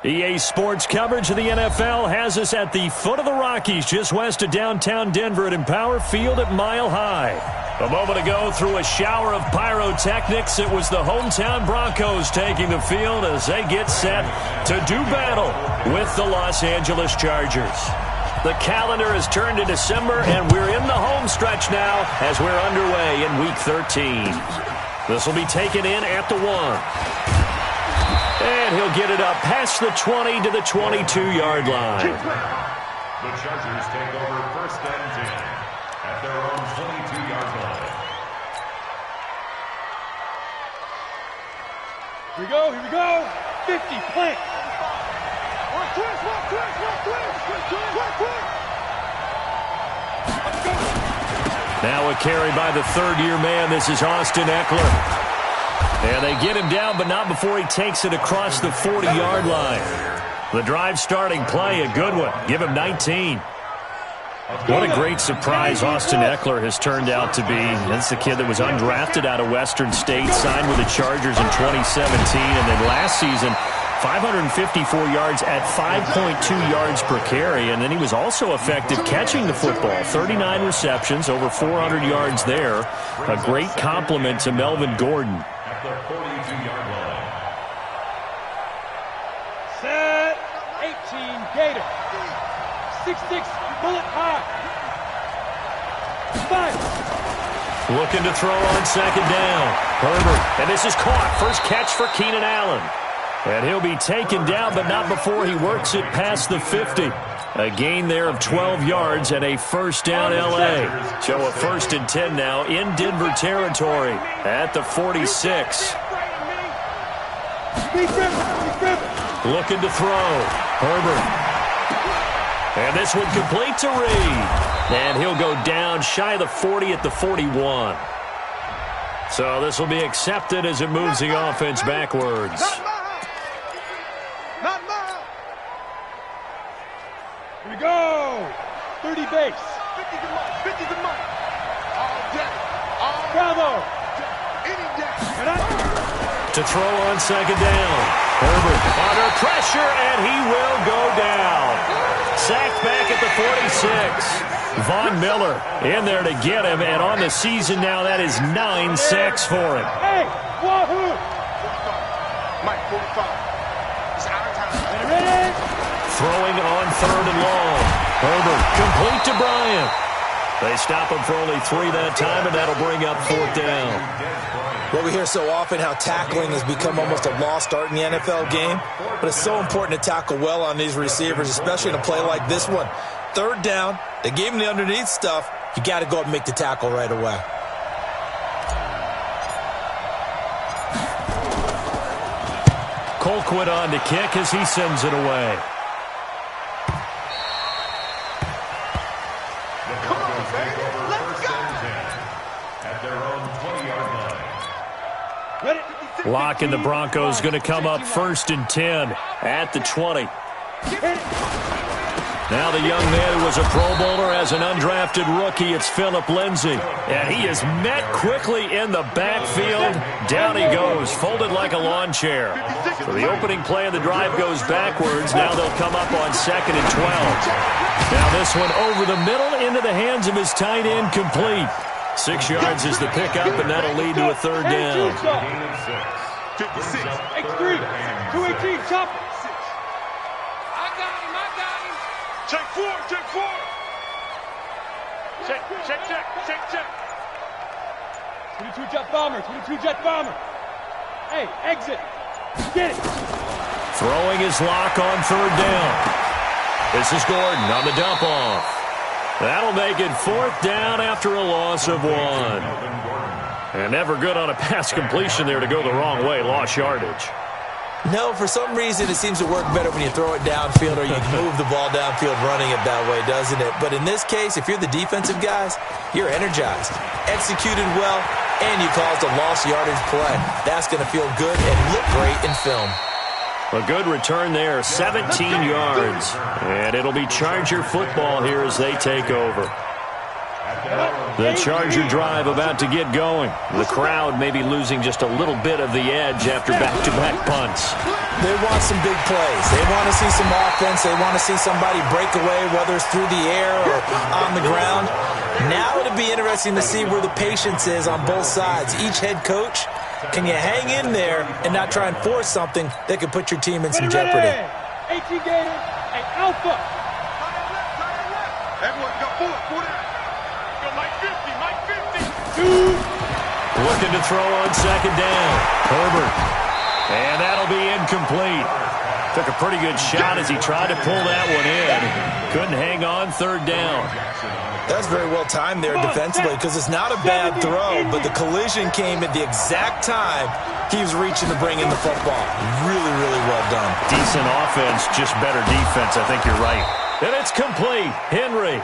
EA Sports coverage of the NFL has us at the foot of the Rockies, just west of downtown Denver at Empower Field at Mile High. A moment ago, through a shower of pyrotechnics, it was the hometown Broncos taking the field as they get set to do battle with the Los Angeles Chargers. The calendar has turned to December, and we're in the home stretch now as we're underway in Week 13. This will be taken in at the 1. And he'll get it up past the 20 to the 22-yard line. The Chargers take over 1st and 10 at their own 22-yard line. Here we go. 50, plant. One twist. Now a carry by the third-year man. This is Austin Eckler. And they get him down, but not before he takes it across the 40-yard line. The drive starting play, a good one. Give him 19. What a great surprise Austin Eckler has turned out to be. That's the kid that was undrafted out of Western State, signed with the Chargers in 2017, and then last season, 554 yards at 5.2 yards per carry, and then he was also effective catching the football. 39 receptions, over 400 yards there. A great compliment to Melvin Gordon. At the 42-yard line. Set. 18, Gator. 6'6", bullet high. 5. Looking to throw on second down. Herbert, and this is caught. First catch for Keenan Allen. And he'll be taken down, but not before he works it past the 50. A gain there of 12 yards and a first down L.A. So a 1st and 10 now in Denver territory at the 46. Looking to throw. Herbert. And this one complete to Reed. And he'll go down shy of the 40 at the 41. So this will be accepted as it moves the offense backwards. Here we go. 30 base. 50 the money. All day. Bravo. Any day. To throw on second down. Herbert under pressure, and he will go down. Sacked back at the 46. Von Miller in there to get him, and on the season now, that is 9 sacks for him. Hey, wahoo! Mike, 45. It's our time. Ready? Throwing on 3rd and long. Herbert complete to Bryant. They stop him for only 3 that time, and that'll bring up 4th down. Well, we hear so often how tackling has become almost a lost art in the NFL game, but it's so important to tackle well on these receivers, especially in a play like this one. 3rd down, they gave him the underneath stuff. You got to go up and make the tackle right away. Colquitt on to kick as he sends it away. Lock and the Broncos going to come up 1st and 10 at the 20. Now the young man who was a Pro Bowler as an undrafted rookie, it's Phillip Lindsay. And he is met quickly in the backfield. Down he goes, folded like a lawn chair. So the opening play of the drive goes backwards. Now they'll come up on 2nd and 12. Now this one over the middle into the hands of his tight end, complete. 6 yards is the pickup, and that'll lead to a 3rd down. 56, X3, 218, chop. I got him. Check 4. Check. 22 jet bomber. Hey, exit. Get it. Throwing his lock on 3rd down. This is Gordon on the dump off. That'll make it 4th down after a loss of 1. And never good on a pass completion there to go the wrong way. Lost yardage. No, for some reason it seems to work better when you throw it downfield or you move the ball downfield running it that way, doesn't it? But in this case, if you're the defensive guys, you're energized, executed well, and you caused a lost yardage play. That's going to feel good and look great in film. A good return there, 17 yards. And it'll be Charger football here as they take over. At their own The Charger drive about to get going. The crowd may be losing just a little bit of the edge after back-to-back punts. They want some big plays. They want to see some offense. They want to see somebody break away, whether it's through the air or on the ground. Now it'll be interesting to see where the patience is on both sides. Each head coach, can you hang in there and not try and force something that could put your team in some jeopardy? 18 Gators and Alpha. Everyone go forward. Go Mike 50, Mike 50. Looking to throw on second down. Herbert. And that'll be incomplete. Took a pretty good shot as he tried to pull that one in. Couldn't hang on third down. That's very well timed there defensively because it's not a bad throw, but the collision came at the exact time he was reaching to bring in the football. Really, really well done. Decent offense, just better defense. I think you're right. And it's complete. Henry.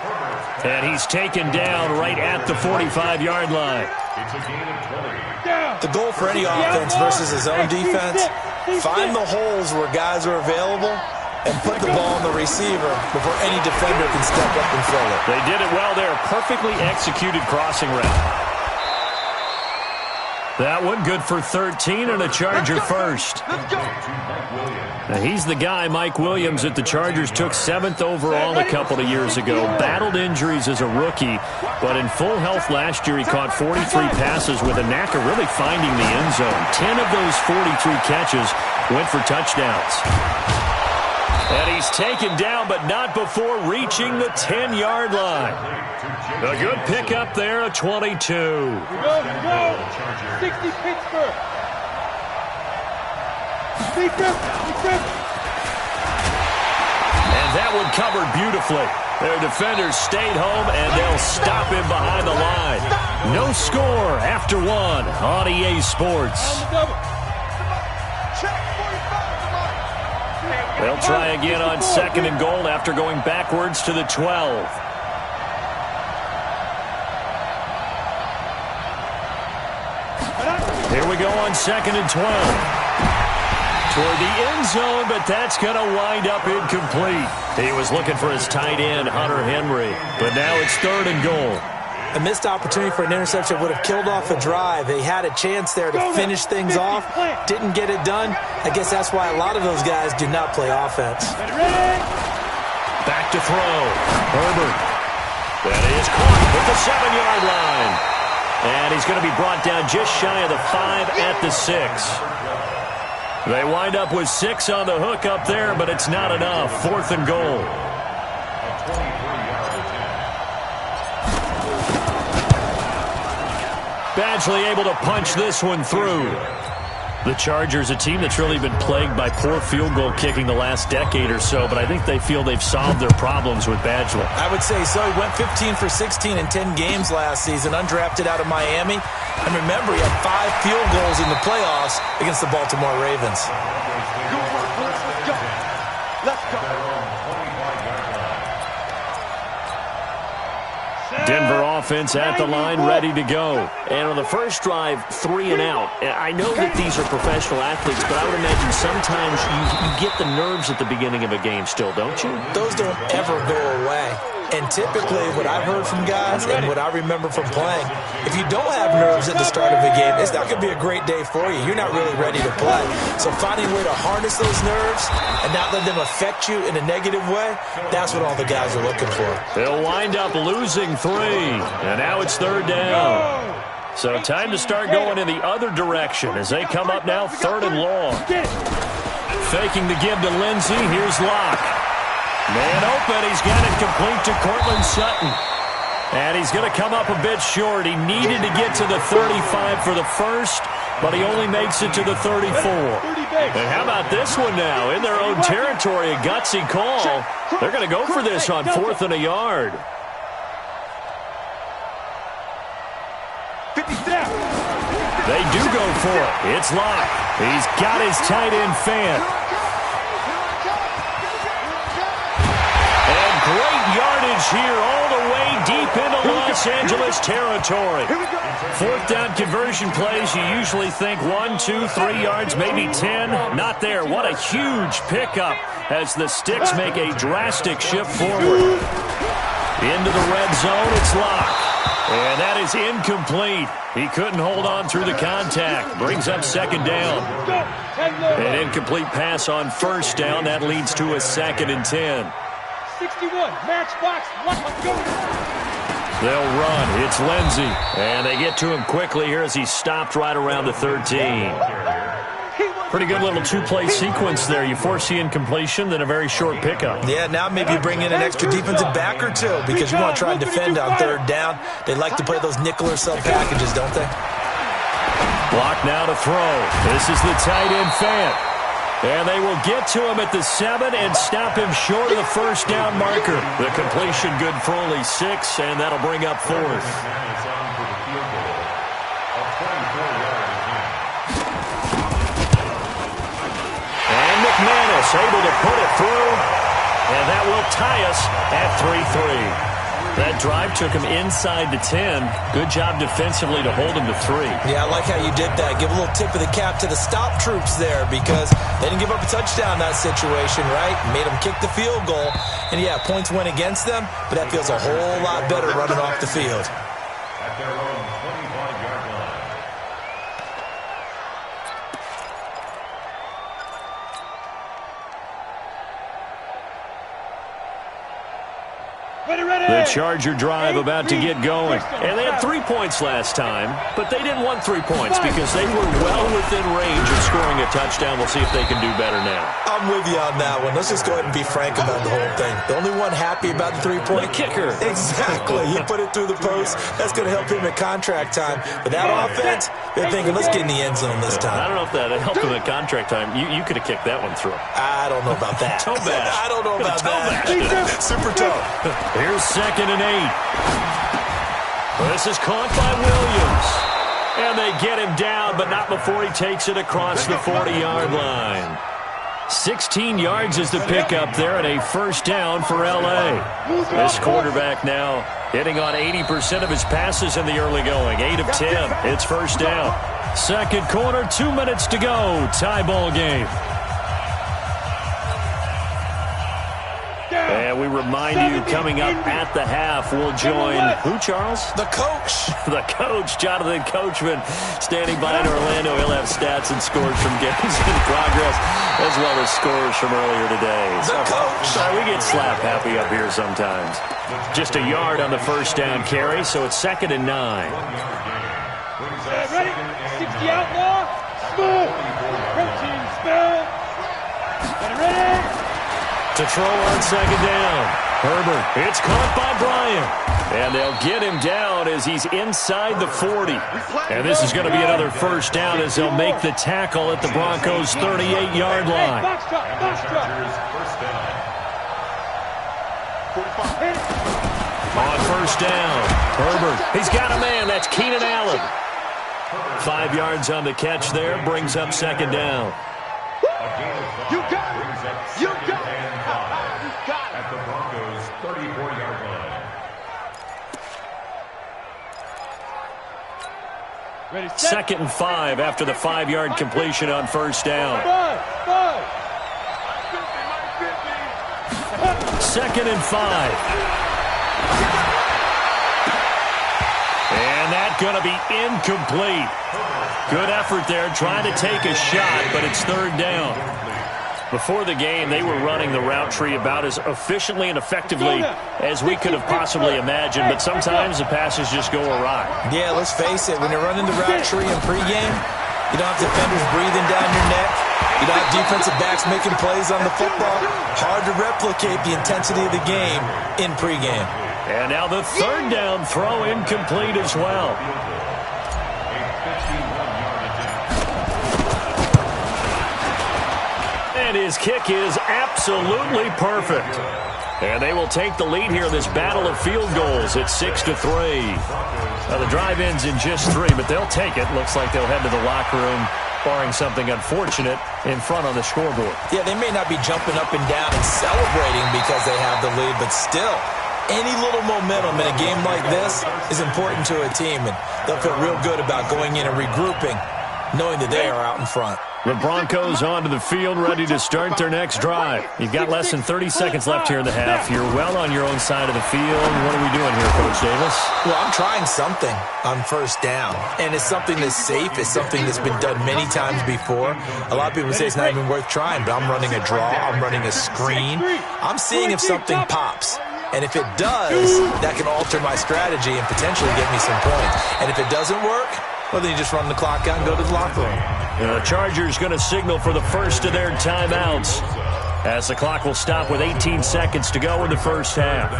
And he's taken down right at the 45-yard line. It's a gain of 20. The goal for any offense versus his own defense, find the holes where guys are available and put the ball on the receiver before any defender can step up and fill it. They did it well there. Perfectly executed crossing route. That one good for 13 and a Charger first. Now he's the guy, Mike Williams, that the Chargers took 7th overall a couple of years ago. Battled injuries as a rookie, but in full health last year he caught 43 passes with a knack of really finding the end zone. 10 of those 43 catches went for touchdowns. And he's taken down, but not before reaching the 10-yard line. A good pickup there, a 22. Go. 60 Pittsburgh. And that one covered beautifully. Their defenders stayed home, and they'll stop him behind the line. No score after one on EA Sports. They'll try again on second and goal after going backwards to the 12. Here we go on second and 12. Toward the end zone, but that's going to wind up incomplete. He was looking for his tight end, Hunter Henry, but now it's third and goal. A missed opportunity for an interception would have killed off a drive. They had a chance there to finish things off. Didn't get it done. I guess that's why a lot of those guys do not play offense. Back to throw. Herbert. That is caught at the 7-yard line. And he's going to be brought down just shy of the 5 at the 6. They wind up with 6 on the hook up there, but it's not enough. Fourth and goal. Badgley able to punch this one through. The Chargers, a team that's really been plagued by poor field goal kicking the last decade or so, but I think they feel they've solved their problems with Badgley. I would say so. He went 15 for 16 in 10 games last season, undrafted out of Miami. And remember, he had 5 field goals in the playoffs against the Baltimore Ravens. Let's go. Denver offense at the line, ready to go. And on the first drive, 3 and out. I know that these are professional athletes, but I would imagine sometimes you get the nerves at the beginning of a game still, don't you? Those don't ever go away. And typically, what I've heard from guys and what I remember from playing, if you don't have nerves at the start of a game, it's not going to be a great day for you. You're not really ready to play. So finding a way to harness those nerves and not let them affect you in a negative way, that's what all the guys are looking for. They'll wind up losing 3, and now it's third down. So time to start going in the other direction as they come up now third and long. Faking the give to Lindsey. Here's Locke. Man open. He's got it complete to Cortland Sutton. And he's going to come up a bit short. He needed to get to the 35 for the first, but he only makes it to the 34. And how about this one now? In their own territory, a gutsy call. They're going to go for this on 4th and a yard. They do go for it. It's Locke. He's got his tight end fan. And great yardage here all the way deep into Los Angeles territory. 4th down conversion plays, you usually think 1, 2, 3 yards, maybe 10. Not there. What a huge pickup as the Sticks make a drastic shift forward. Into the red zone, it's Locke. And that is incomplete. He couldn't hold on through the contact. Brings up second down. An incomplete pass on first down. That leads to a 2nd and 10. 61, matchbox, let's go. They'll run. It's Lindsey. And they get to him quickly here as he stopped right around the 13. Pretty good little two-play sequence there. You force the incompletion, then a very short pickup. Yeah, now maybe you bring in an extra defensive back or two because you want to try and defend on third down. They like to play those nickel or sub packages, don't they? Block now to throw. This is the tight end Fant. And they will get to him at the 7 and stop him short of the first down marker. The completion good for only 6, and that'll bring up 4th. McManus able to put it through, and that will tie us at 3-3. That drive took him inside the 10. Good job defensively to hold him to 3. Yeah, I like how you did that. Give a little tip of the cap to the stop troops there because they didn't give up a touchdown in that situation, right? Made them kick the field goal. And, yeah, points went against them, but that feels a whole lot better running off the field. At their own 25-yard line. The Charger drive about to get going. And they had 3 points last time, but they didn't want 3 points because they were well within range of scoring a touchdown. We'll see if they can do better now. I'm with you on that one. Let's just go ahead and be frank about the whole thing. The only one happy about the 3-point kicker. Exactly. He put it through the post. That's going to help him at contract time. But that offense, they're thinking, let's get in the end zone this time. I don't know if that helped him at contract time. You could have kicked that one through. I don't know about that. Toe bash. I don't know about that. Super toe. Here's 2nd and 8. This is caught by Williams. And they get him down, but not before he takes it across the 40-yard line. 16 yards is the pickup there and a first down for L.A. This quarterback now hitting on 80% of his passes in the early going. 8 of 10. It's first down. Second quarter, 2 minutes to go. Tie ball game. And we remind you, coming up at the half, we'll join who, Charles? The coach. The coach, Jonathan Coachman, standing by in Orlando. He'll have stats and scores from games in progress, as well as scores from earlier today. The coach. We get slap happy up here sometimes. Just a yard on the first down carry, so it's 2nd and 9. Ready? 60 outlaw. Smooth. Protein spell. Get ready. To throw on 2nd down. Herbert, it's caught by Bryant. And they'll get him down as he's inside the 40. And this is going to be another first down as they'll make the tackle at the Broncos' 38-yard line. On first down, Herbert, he's got a man. That's Keenan Allen. 5 yards on the catch there, brings up 2nd down. You got it. You got it. At the Broncos' 34-yard line. Ready, set. 2nd and 5 after the 5-yard completion on first down. 2nd and 5. And that's going to be incomplete. Good effort there, trying to take a shot, but it's 3rd down. Before the game, they were running the route tree about as efficiently and effectively as we could have possibly imagined, but sometimes the passes just go awry. Yeah, let's face it, when you're running the route tree in pregame, you don't have defenders breathing down your neck. You don't have defensive backs making plays on the football. Hard to replicate the intensity of the game in pregame. And now the 3rd down throw incomplete as well. And his kick is absolutely perfect. And they will take the lead here in this battle of field goals. It's 6-3. Now the drive ends in just 3, but they'll take it. Looks like they'll head to the locker room, barring something unfortunate in front on the scoreboard. Yeah, they may not be jumping up and down and celebrating because they have the lead, but still, any little momentum in a game like this is important to a team, and they'll feel real good about going in and regrouping knowing that they are out in front. The Broncos onto the field, ready to start their next drive. You've got less than 30 seconds left here in the half. You're well on your own side of the field. What are we doing here, Coach Davis? Well, I'm trying something on first down, and it's something that's safe. It's something that's been done many times before. A lot of people say it's not even worth trying, but I'm running a draw. I'm running a screen. I'm seeing if something pops. And if it does, that can alter my strategy and potentially get me some points. And if it doesn't work, well, then you just run the clock out and go to the locker room. The Chargers going to signal for the first of their timeouts as the clock will stop with 18 seconds to go in the first half.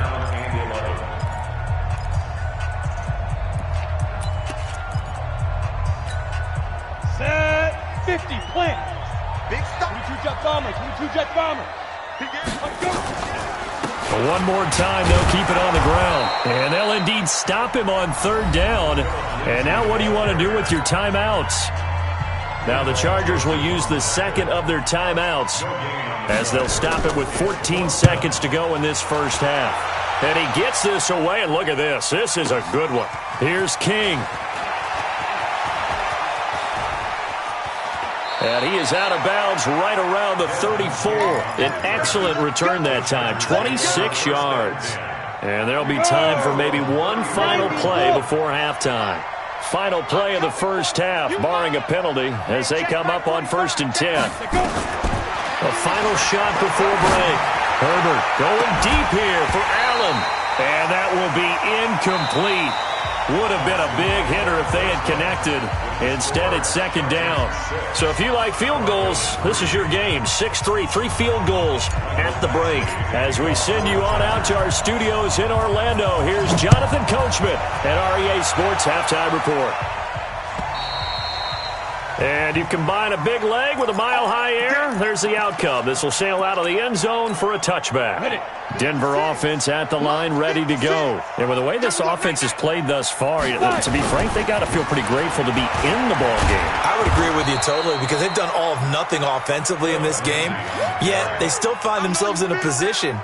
Set 50, plant. Big stop. 22 jet bomber, 22 jet bomber. One more time, they'll keep it on the ground. And they'll indeed stop him on third down. And now what do you want to do with your timeouts? Now the Chargers will use the second of their timeouts as they'll stop it with 14 seconds to go in this first half. And he gets this away, and look at this. This is a good one. Here's King. And he is out of bounds right around the 34. An excellent return that time, 26 yards. And there'll be time for maybe one final play before halftime. Final play of the first half, barring a penalty, as they come up on 1st and 10. A final shot before break. Herbert going deep here for Allen. And that will be incomplete. Would have been a big hitter if they had connected. Instead, it's second down. So if you like field goals, this is your game. 6-3, 3 field goals at the break. As we send you on out to our studios in Orlando, here's Jonathan Coachman at REA Sports Halftime Report. And you combine a big leg with a mile-high air, there's the outcome. This will sail out of the end zone for a touchback. Denver offense at the line, ready to go. And with the way this offense has played thus far, to be frank, they got to feel pretty grateful to be in the ball game. I would agree with you totally because they've done all of nothing offensively in this game, yet they still find themselves in a position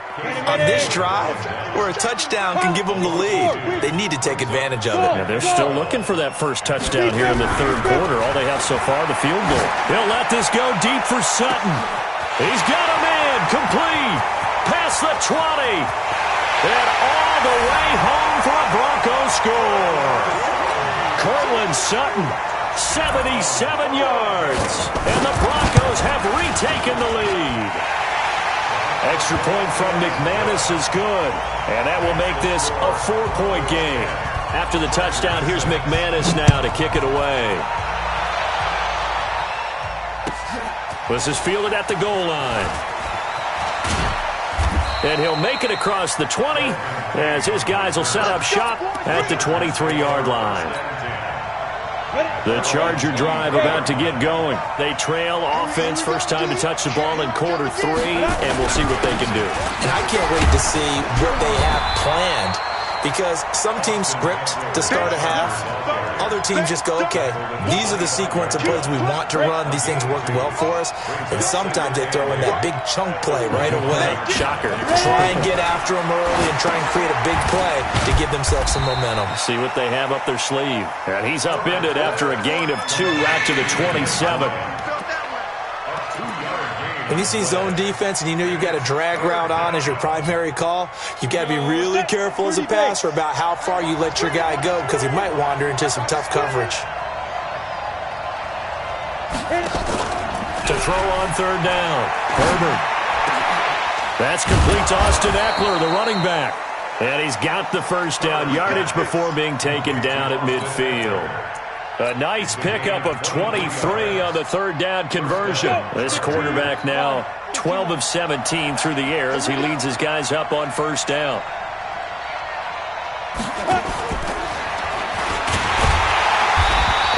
on this drive where a touchdown can give them the lead. They need to take advantage of it. Yeah, they're still looking for that first touchdown here in the third quarter. All they have so far, the field goal. They'll let this go deep for Sutton. He's got a man, complete. Past the 20. And all the way home for a Broncos score. Cortland Sutton, 77 yards. And the Broncos have retaken the lead. Extra point from McManus is good. And that will make this a 4-point game. After the touchdown, here's McManus now to kick it away. This is fielded at the goal line. And he'll make it across the 20 as his guys will set up shop at the 23-yard line. The Charger drive about to get going. They trail offense, first time to touch the ball in quarter 3, and we'll see what they can do. And I can't wait to see what they have planned because some teams script to start a half. Other teams just go, okay, these are the sequence of plays we want to run. These things worked well for us. And sometimes they throw in that big chunk play right away. Shocker. Try and get after them early and try and create a big play to give themselves some momentum. See what they have up their sleeve. And he's upended after a gain of 2 out to the 27. When you see zone defense and you know you've got a drag route on as your primary call, you've got to be really careful as a passer about how far you let your guy go because he might wander into some tough coverage. To throw on third down, Herbert. That's complete to Austin Eckler, the running back. And he's got the first down yardage before being taken down at midfield. A nice pickup of 23 on the third down conversion. This quarterback now 12 of 17 through the air as he leads his guys up on first down.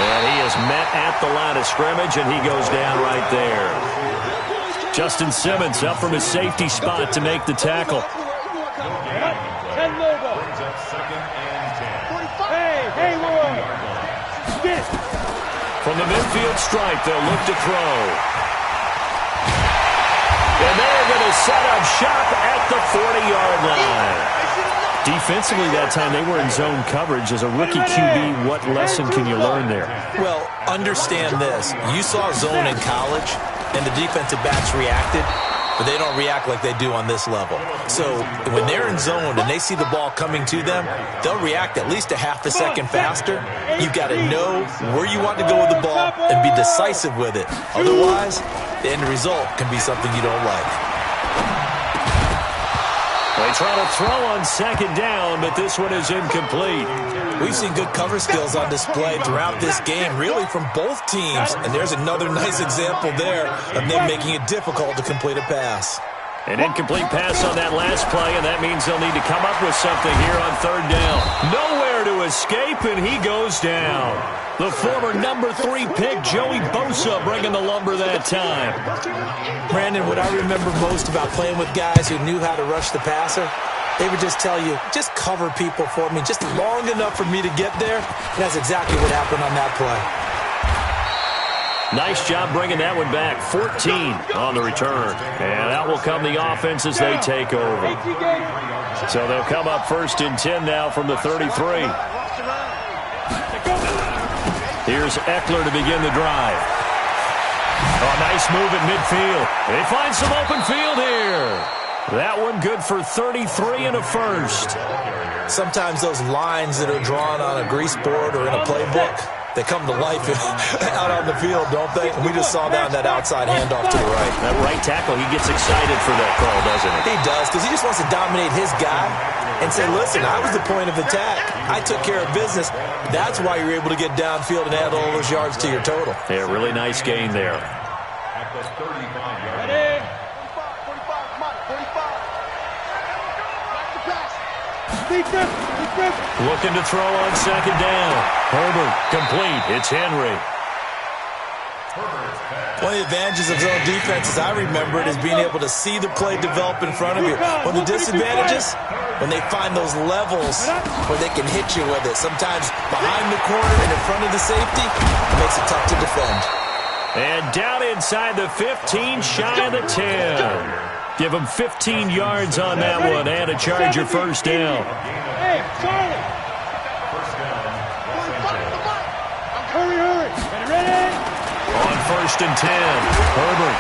And he is met at the line of scrimmage, and he goes down right there. Justin Simmons up from his safety spot to make the tackle. From the midfield stripe, they'll look to throw. And they're going to set up shop at the 40-yard line. Defensively that time, they were in zone coverage. As a rookie QB, what lesson can you learn there? Well, understand this. You saw zone in college, and the defensive backs reacted, but they don't react like they do on this level. So when they're in zone and they see the ball coming to them, they'll react at least a half a second faster. You've got to know where you want to go with the ball and be decisive with it. Otherwise, the end result can be something you don't like. They try to throw on second down, but this one is incomplete. We've seen good cover skills on display throughout this game, really from both teams. And there's another nice example there of them making it difficult to complete a pass. An incomplete pass on that last play, and that means they'll need to come up with something here on third down. Nowhere to escape, and he goes down. The former number 3 pick, Joey Bosa, bringing the lumber that time. Brandon, what I remember most about playing with guys who knew how to rush the passer, they would just tell you, just cover people for me, just long enough for me to get there. And that's exactly what happened on that play. Nice job bringing that one back. 14 on the return. And out will come the offense as they take over. So they'll come up first and 10 now from the 33. Here's Eckler to begin the drive. Oh, nice move at midfield. They find some open field here. That one good for 33 and a first. Sometimes those lines that are drawn on a grease board or in a playbook, they come to life out on the field, don't they? And we just saw that on that outside handoff to the right. That right tackle, he gets excited for that call, doesn't he? He does, because he just wants to dominate his guy and say, listen, I was the point of attack. I took care of business. That's why you're able to get downfield and add all those yards to your total. Yeah, really nice gain there. At the 35-yard Ready? line. 45, come on, 45. Defense, defense. Looking to throw on second down. Herbert, complete. It's Henry. One of the advantages of zone defense, as I remember it, is being able to see the play develop in front of you. One of the disadvantages, when they find those levels where they can hit you with it, sometimes behind the corner and in front of the safety, it makes it tough to defend. And down inside the 15, shy of the 10. Give him 15 yards on that one and a Charger first down. Hey, Charlie. Hurry. Ready? On first and 10, Herbert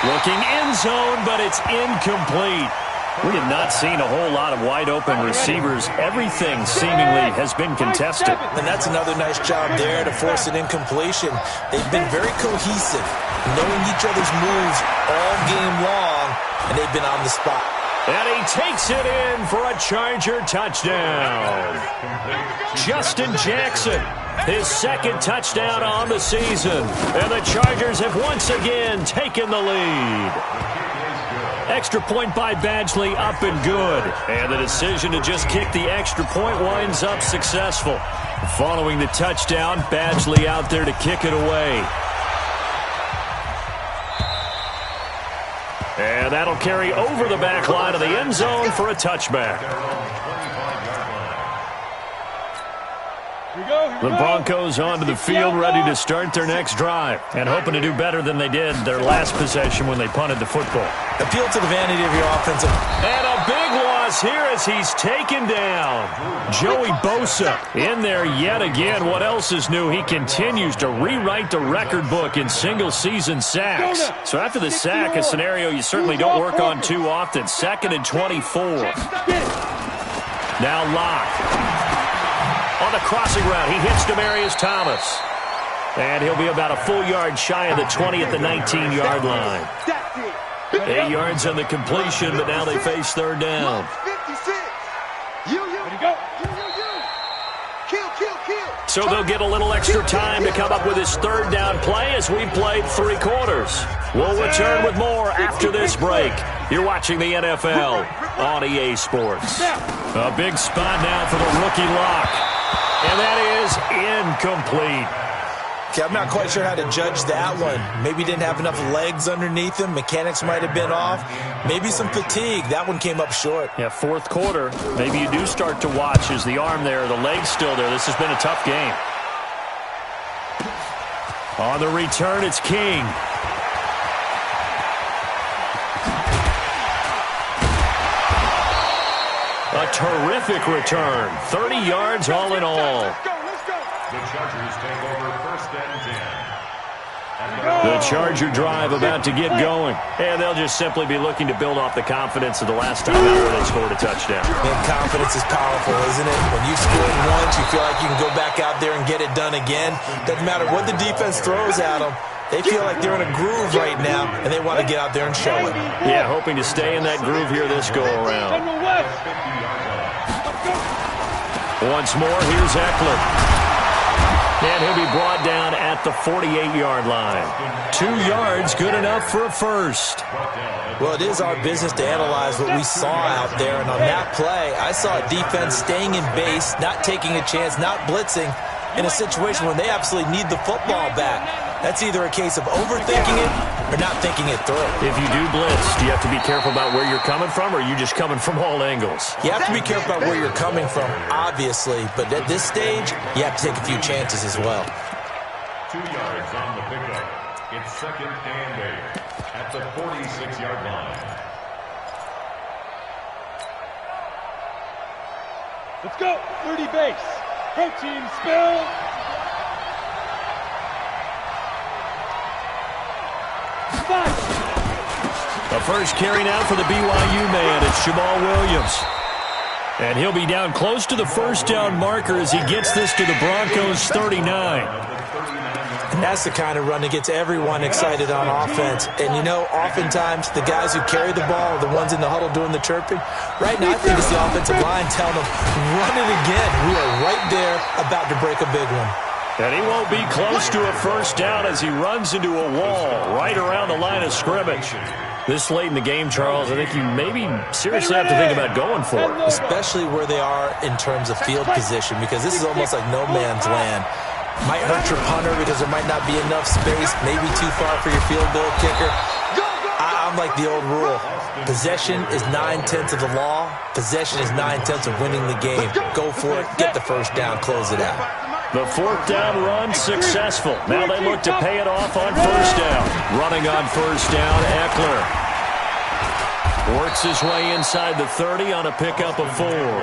looking end zone, but it's incomplete. We have not seen a whole lot of wide-open receivers. Everything seemingly has been contested. And that's another nice job there to force an incompletion. They've been very cohesive, knowing each other's moves all game long, and they've been on the spot. And he takes it in for a Charger touchdown. Justin Jackson, his second touchdown on the season. And the Chargers have once again taken the lead. Extra point by Badgley, up and good. And the decision to just kick the extra point winds up successful. Following the touchdown, Badgley out there to kick it away. And that'll carry over the back line of the end zone for a touchback. The Broncos onto the field, ready to start their next drive, and hoping to do better than they did their last possession when they punted the football. Appeal to the vanity of your offensive. And a big loss here as he's taken down. Joey Bosa in there yet again. What else is new? He continues to rewrite the record book in single-season sacks. So after the sack, a scenario you certainly don't work on too often. 2nd and 24. Now Locke. On the crossing route, he hits Demaryius Thomas. And he'll be about a full yard shy of the 20 at the 19-yard line. 8 yards on the completion, but now they face third down. So they'll get a little extra time to come up with his third down play as we've played 3 quarters. We'll return with more after this break. You're watching the NFL on EA Sports. A big spot now for the rookie Locke. And that is incomplete. Okay, I'm not quite sure how to judge that one. Maybe didn't have enough legs underneath him. Mechanics might have been off. Maybe some fatigue. That one came up short. Yeah, 4th quarter. Maybe you do start to watch. Is the arm there, the leg's still there. This has been a tough game. On the return, it's King. A terrific return. 30 yards all in all. The Chargers take over first and 10. The Charger drive about to get going. And they'll just simply be looking to build off the confidence of the last time out where they scored a touchdown. And confidence is powerful, isn't it? When you've scored once, you feel like you can go back out there and get it done again. Doesn't matter what the defense throws at them. They feel like they're in a groove right now, and they want to get out there and show it. Yeah, hoping to stay in that groove here this go-around. Once more, here's Eckler. And he'll be brought down at the 48-yard line. 2 yards, good enough for a first. Well, it is our business to analyze what we saw out there. And on that play, I saw a defense staying in base, not taking a chance, not blitzing, in a situation when they absolutely need the football back. That's either a case of overthinking it or not thinking it through. If you do blitz, do you have to be careful about where you're coming from, or are you just coming from all angles? You have to be careful about where you're coming from, obviously. But at this stage, you have to take a few chances as well. 2 yards on the pickup. It's second and 8 at the 46-yard line. Let's go. 30 base. Protein spill. The first carry now for the BYU man. It's Jamal Williams. And he'll be down close to the first down marker as he gets this to the Broncos' 39. And that's the kind of run that gets everyone excited on offense. And, you know, oftentimes the guys who carry the ball are the ones in the huddle doing the chirping. Right now, I think it's the offensive line telling them, run it again. We are right there about to break a big one. And he won't be close to a first down as he runs into a wall right around the line of scrimmage. This late in the game, Charles, I think you maybe seriously have to think about going for it. Especially where they are in terms of field position, because this is almost like no man's land. Might hurt your punter because there might not be enough space, maybe too far for your field goal kicker. I'm like the old rule. Possession is 9/10 of the law. Possession is 9/10 of winning the game. Go for it. Get the first down. Close it out. The fourth down run successful. Now they look to pay it off on first down. Running on first down, Eckler. Works his way inside the 30 on a pickup of 4.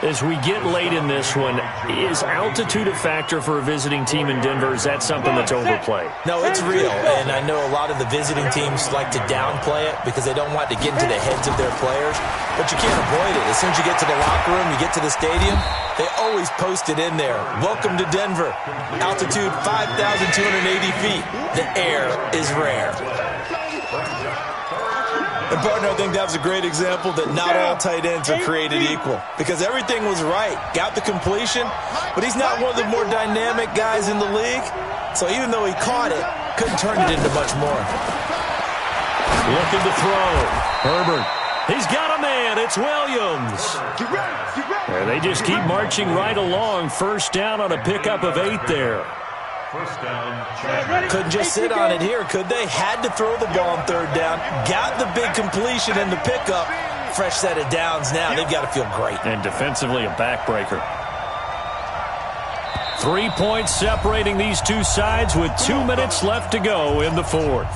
As we get late in this one, is altitude a factor for a visiting team in Denver? Is that something that's overplayed? No, it's real, and I know a lot of the visiting teams like to downplay it because they don't want to get into the heads of their players, but you can't avoid it. As soon as you get to the locker room, you get to the stadium, they always post it in there. Welcome to Denver. Altitude 5,280 feet. The air is rare. And, partner, I think that was a great example that not all tight ends are created equal because everything was right. Got the completion, but he's not one of the more dynamic guys in the league. So even though he caught it, couldn't turn it into much more. Looking to throw. Herbert. He's got a man. It's Williams. And they just keep marching right along. First down on a pickup of 8 there. First down. Couldn't just sit on it here, could they? Had to throw the ball on third down. Got the big completion in the pickup. Fresh set of downs now. They've got to feel great. And defensively, a backbreaker. 3 points separating these two sides with 2 minutes left to go in the fourth.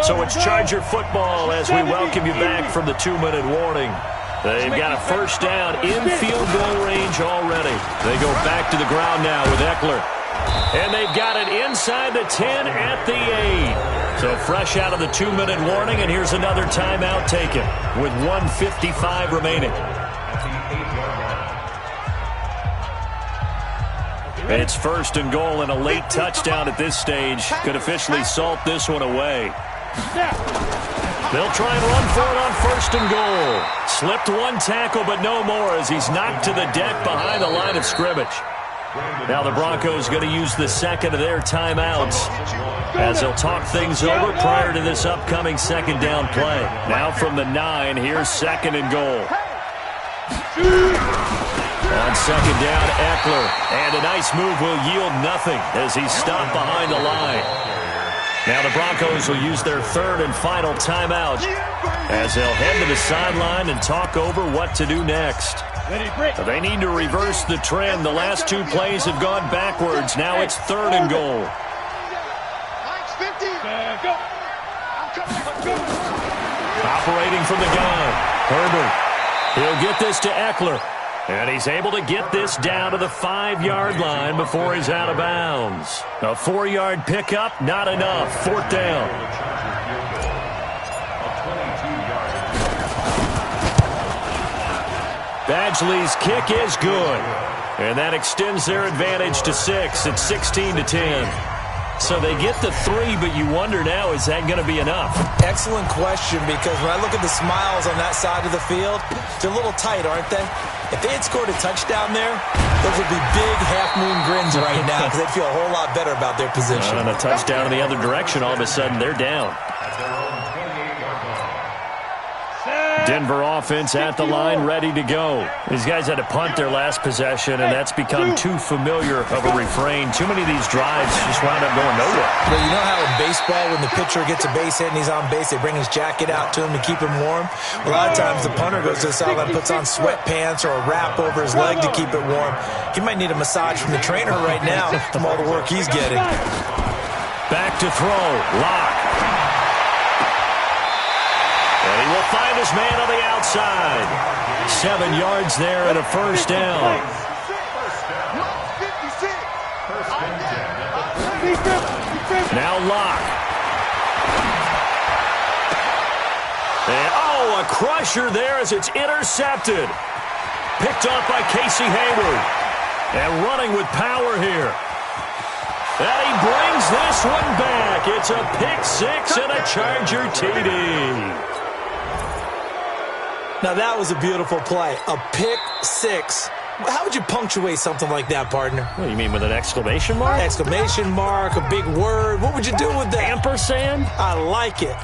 So it's Charger football as we welcome you back from the 2-minute warning. They've got a first down in field goal range already. They go back to the ground now with Eckler. And they've got it inside the 10 at the 8. So fresh out of the 2-minute warning, and here's another timeout taken with 1:55 remaining. It's first and goal, and a late touchdown at this stage could officially salt this one away. They'll try and run for it on first and goal. Slipped one tackle, but no more as he's knocked to the deck behind the line of scrimmage. Now the Broncos going to use the second of their timeouts as they'll talk things over prior to this upcoming second down play. Now from the 9, here's second and goal. On second down, Eckler. And a nice move will yield nothing as he's stopped behind the line. Now the Broncos will use their third and final timeout as they'll head to the sideline and talk over what to do next. They need to reverse the trend. The last 2 plays have gone backwards. Now it's third and goal. Operating from the gun, Herbert. He'll get this to Eckler. And he's able to get this down to the 5-yard line before he's out of bounds. A 4-yard pickup, not enough. 4th down. Badgley's kick is good. And that extends their advantage to 6. It's 16-10. So they get the 3, but you wonder now, is that going to be enough? Excellent question, because when I look at the smiles on that side of the field, they're a little tight, aren't they? If they had scored a touchdown there, those would be big half-moon grins right now, because they'd feel a whole lot better about their position. And a touchdown in the other direction, all of a sudden they're down. Denver offense at the line, ready to go. These guys had to punt their last possession, and that's become too familiar of a refrain. Too many of these drives just wound up going nowhere. Well, you know how in baseball, when the pitcher gets a base hit and he's on base, they bring his jacket out to him to keep him warm? A lot of times the punter goes to the sideline, puts on sweatpants or a wrap over his leg to keep it warm. He might need a massage from the trainer right now from all the work he's getting. Back to throw. Lock. And he will find his man on the outside. 7 yards there and a 1st down. Now Lock. And, a crusher there as it's intercepted. Picked off by Casey Hayward. And running with power here. And he brings this one back. It's a pick-6 and a Charger TD. Now, that was a beautiful play. A pick-6. How would you punctuate something like that, partner? What, you mean with an exclamation mark? Exclamation mark, a big word. What would you do with that? Ampersand? I like it.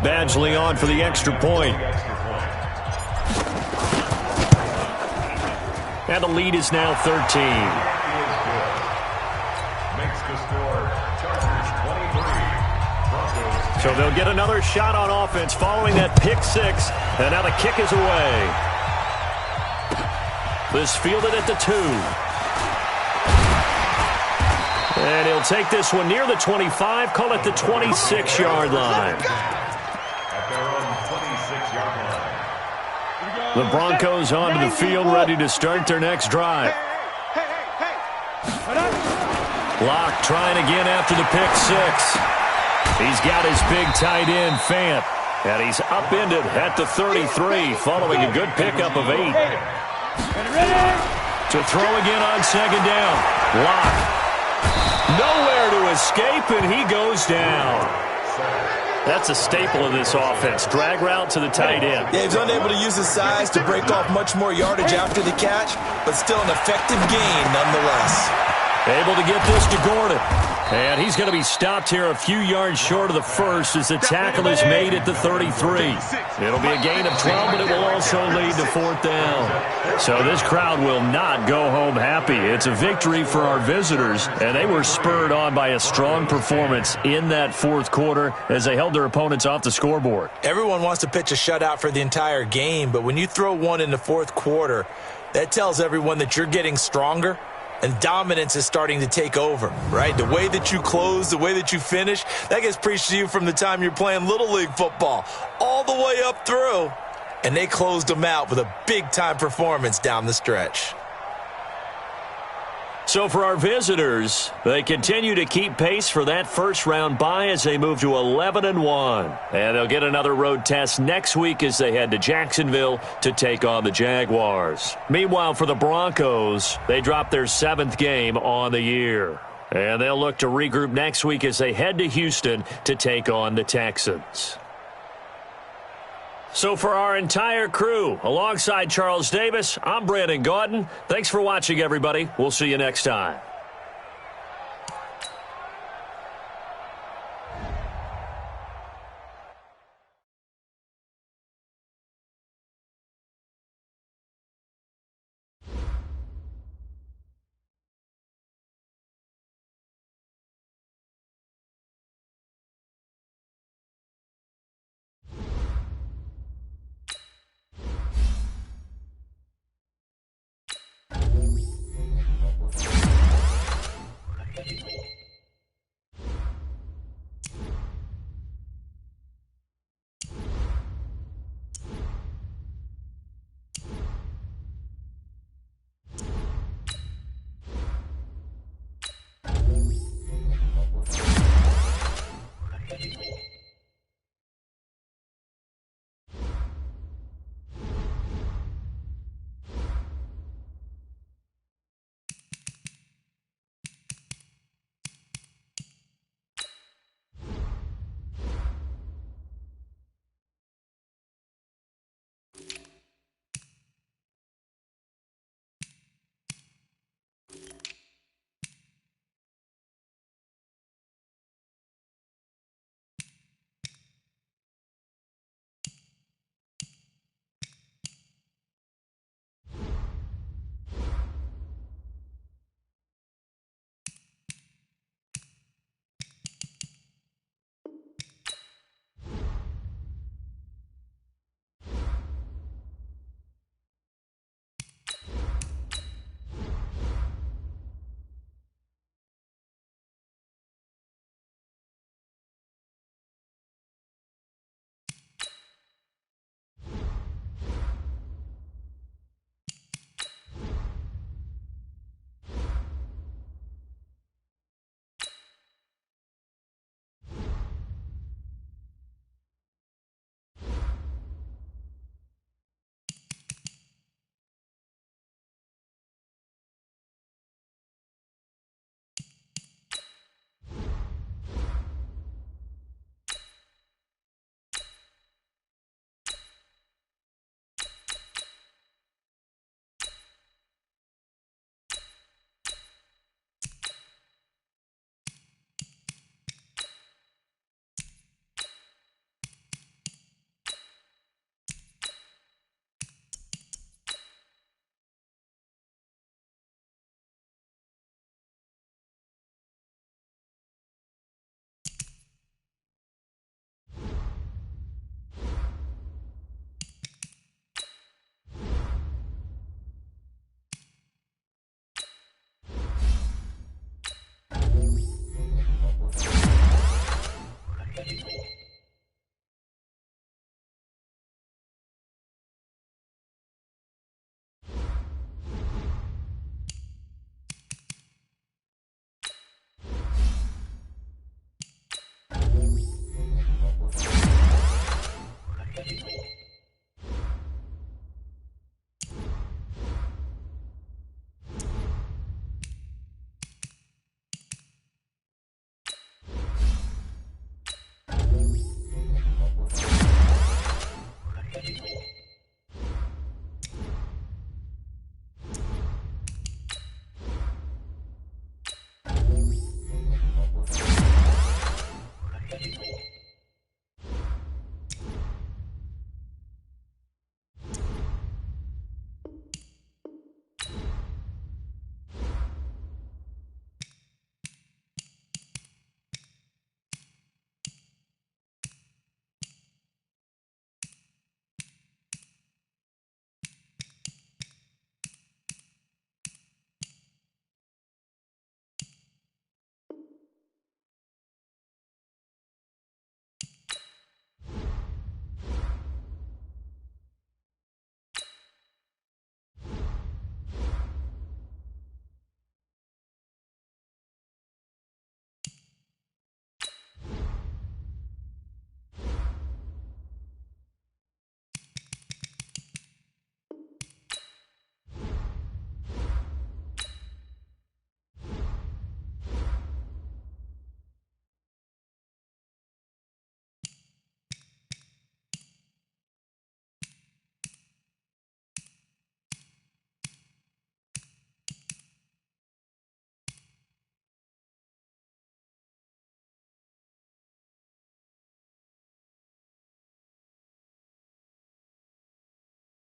Badgley on for the extra point. And the lead is now 13. So they'll get another shot on offense following that pick-6. And now the kick is away. This fielded at the 2. And he'll take this one near the 25, call it the 26-yard line. The Broncos onto the field, ready to start their next drive. Lock trying again after the pick-6. He's got his big tight end, Fant. And he's upended at the 33, following a good pickup of 8. To throw again on 2nd down. Lock. Nowhere to escape, and he goes down. That's a staple of this offense. Drag route to the tight end. Yeah, he's unable to use his size to break off much more yardage after the catch, but still an effective gain nonetheless. Able to get this to Gordon. And he's going to be stopped here a few yards short of the 1st as the tackle is made at the 33. It'll be a gain of 12, but it will also lead to 4th down. So this crowd will not go home happy. It's a victory for our visitors, and they were spurred on by a strong performance in that 4th quarter as they held their opponents off the scoreboard. Everyone wants to pitch a shutout for the entire game, but when you throw one in the 4th quarter, that tells everyone that you're getting stronger. And dominance is starting to take over, right? The way that you close, the way that you finish, that gets preached to you from the time you're playing Little League football all the way up through. And they closed them out with a big-time performance down the stretch. So for our visitors, they continue to keep pace for that first-round bye as they move to 11-1. And they'll get another road test next week as they head to Jacksonville to take on the Jaguars. Meanwhile, for the Broncos, they drop their 7th game on the year. And they'll look to regroup next week as they head to Houston to take on the Texans. So for our entire crew, alongside Charles Davis, I'm Brandon Gaudin. Thanks for watching, everybody. We'll see you next time.